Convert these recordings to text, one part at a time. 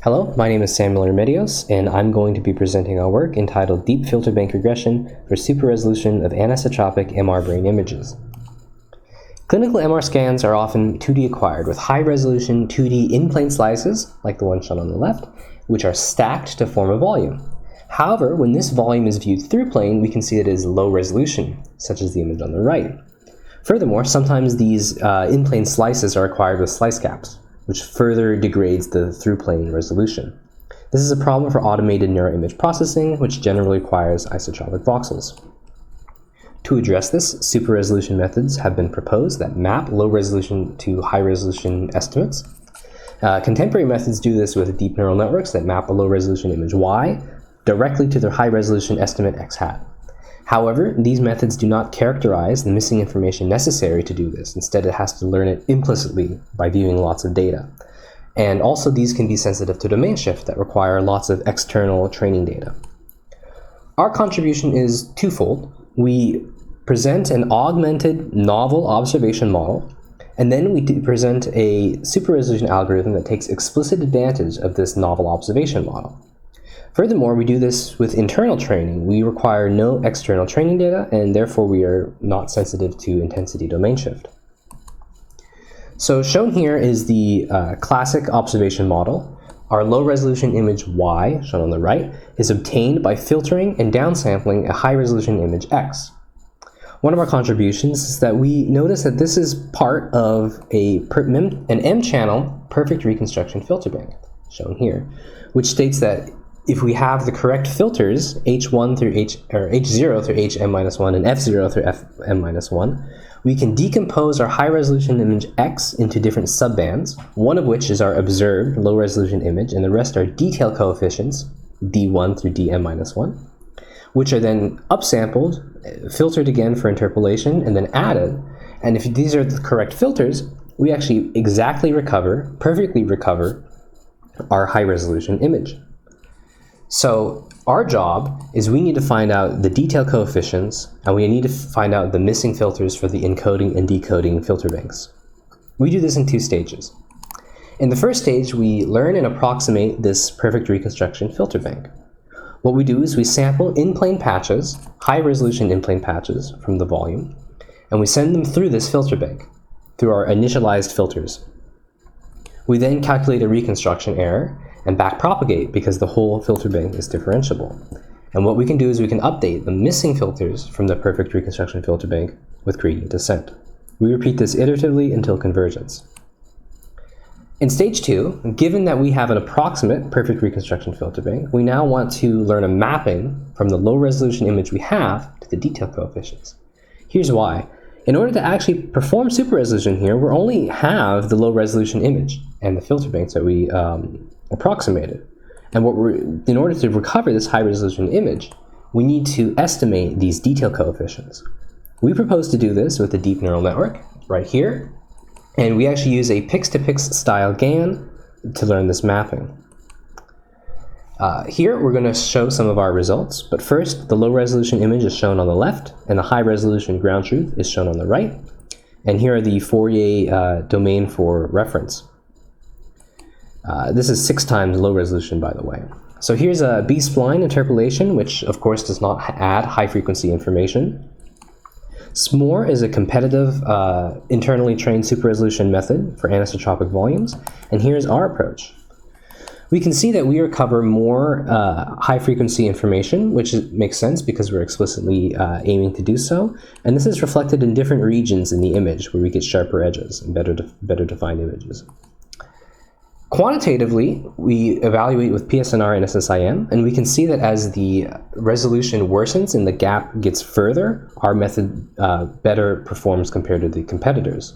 Hello, my name is Samuel Remedios, and I'm going to be presenting our work entitled Deep Filter Bank Regression for Super Resolution of Anisotropic MR Brain Images. Clinical MR scans are often 2D acquired with high-resolution 2D in-plane slices, like the one shown on the left, which are stacked to form a volume. However, when this volume is viewed through plane, we can see it is low resolution, such as the image on the right. Furthermore, sometimes these in-plane slices are acquired with slice caps, which further degrades the through-plane resolution. This is a problem for automated neuroimage processing, which generally requires isotropic voxels. To address this, super-resolution methods have been proposed that map low-resolution to high-resolution estimates. Contemporary methods do this with deep neural networks that map a low-resolution image Y directly to their high-resolution estimate X hat. However, these methods do not characterize the missing information necessary to do this. Instead, it has to learn it implicitly by viewing lots of data. And also, these can be sensitive to domain shift that require lots of external training data. Our contribution is twofold. We present an augmented novel observation model, and then we present a super-resolution algorithm that takes explicit advantage of this novel observation model. Furthermore, we do this with internal training. We require no external training data, and therefore we are not sensitive to intensity domain shift. So shown here is the classic observation model. Our low-resolution image Y, shown on the right, is obtained by filtering and downsampling a high-resolution image X. One of our contributions is that we notice that this is part of an M-channel perfect reconstruction filter bank, shown here, which states that if we have the correct filters, H0 through Hm-1 and F0 through Fm-1, we can decompose our high-resolution image X into different subbands, one of which is our observed low-resolution image, and the rest are detail coefficients, D1 through Dm-1, which are then upsampled, filtered again for interpolation, and then added. And if these are the correct filters, we actually perfectly recover our high-resolution image. So our job is we need to find out the detail coefficients, and we need to find out the missing filters for the encoding and decoding filter banks. We do this in two stages. In the first stage, we learn and approximate this perfect reconstruction filter bank. What we do is we sample in-plane patches, high-resolution in-plane patches from the volume, and we send them through this filter bank, through our initialized filters. We then calculate a reconstruction error and backpropagate because the whole filter bank is differentiable. And what we can do is we can update the missing filters from the perfect reconstruction filter bank with gradient descent. We repeat this iteratively until convergence. In stage 2, given that we have an approximate perfect reconstruction filter bank, we now want to learn a mapping from the low resolution image we have to the detail coefficients. Here's why. In order to actually perform super resolution here, we only have the low resolution image and the filter banks that we approximated. And in order to recover this high resolution image, we need to estimate these detail coefficients. We propose to do this with a deep neural network right here, and we actually use a pix-to-pix style GAN to learn this mapping. Here we're going to show some of our results, but first the low resolution image is shown on the left and the high resolution ground truth is shown on the right. And here are the Fourier domain for reference. This is 6 times low resolution, by the way. So here's a B-spline interpolation, which of course does not add high frequency information. SMORE is a competitive internally trained super resolution method for anisotropic volumes, and here's our approach. We can see that we recover more high frequency information, which makes sense because we're explicitly aiming to do so, and this is reflected in different regions in the image where we get sharper edges and better defined images. Quantitatively, we evaluate with PSNR and SSIM, and we can see that as the resolution worsens and the gap gets further, our method better performs compared to the competitors.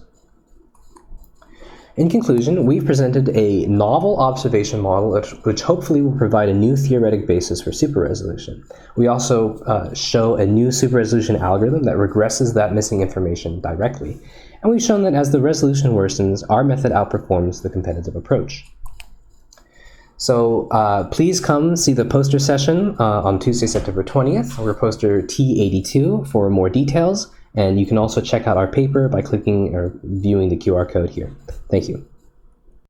In conclusion, we've presented a novel observation model which hopefully will provide a new theoretic basis for super resolution. We also show a new super resolution algorithm that regresses that missing information directly. And we've shown that as the resolution worsens, our method outperforms the competitive approach. So please come see the poster session on Tuesday, September 20th. We're poster T82 for more details. And you can also check out our paper by clicking or viewing the QR code here. Thank you.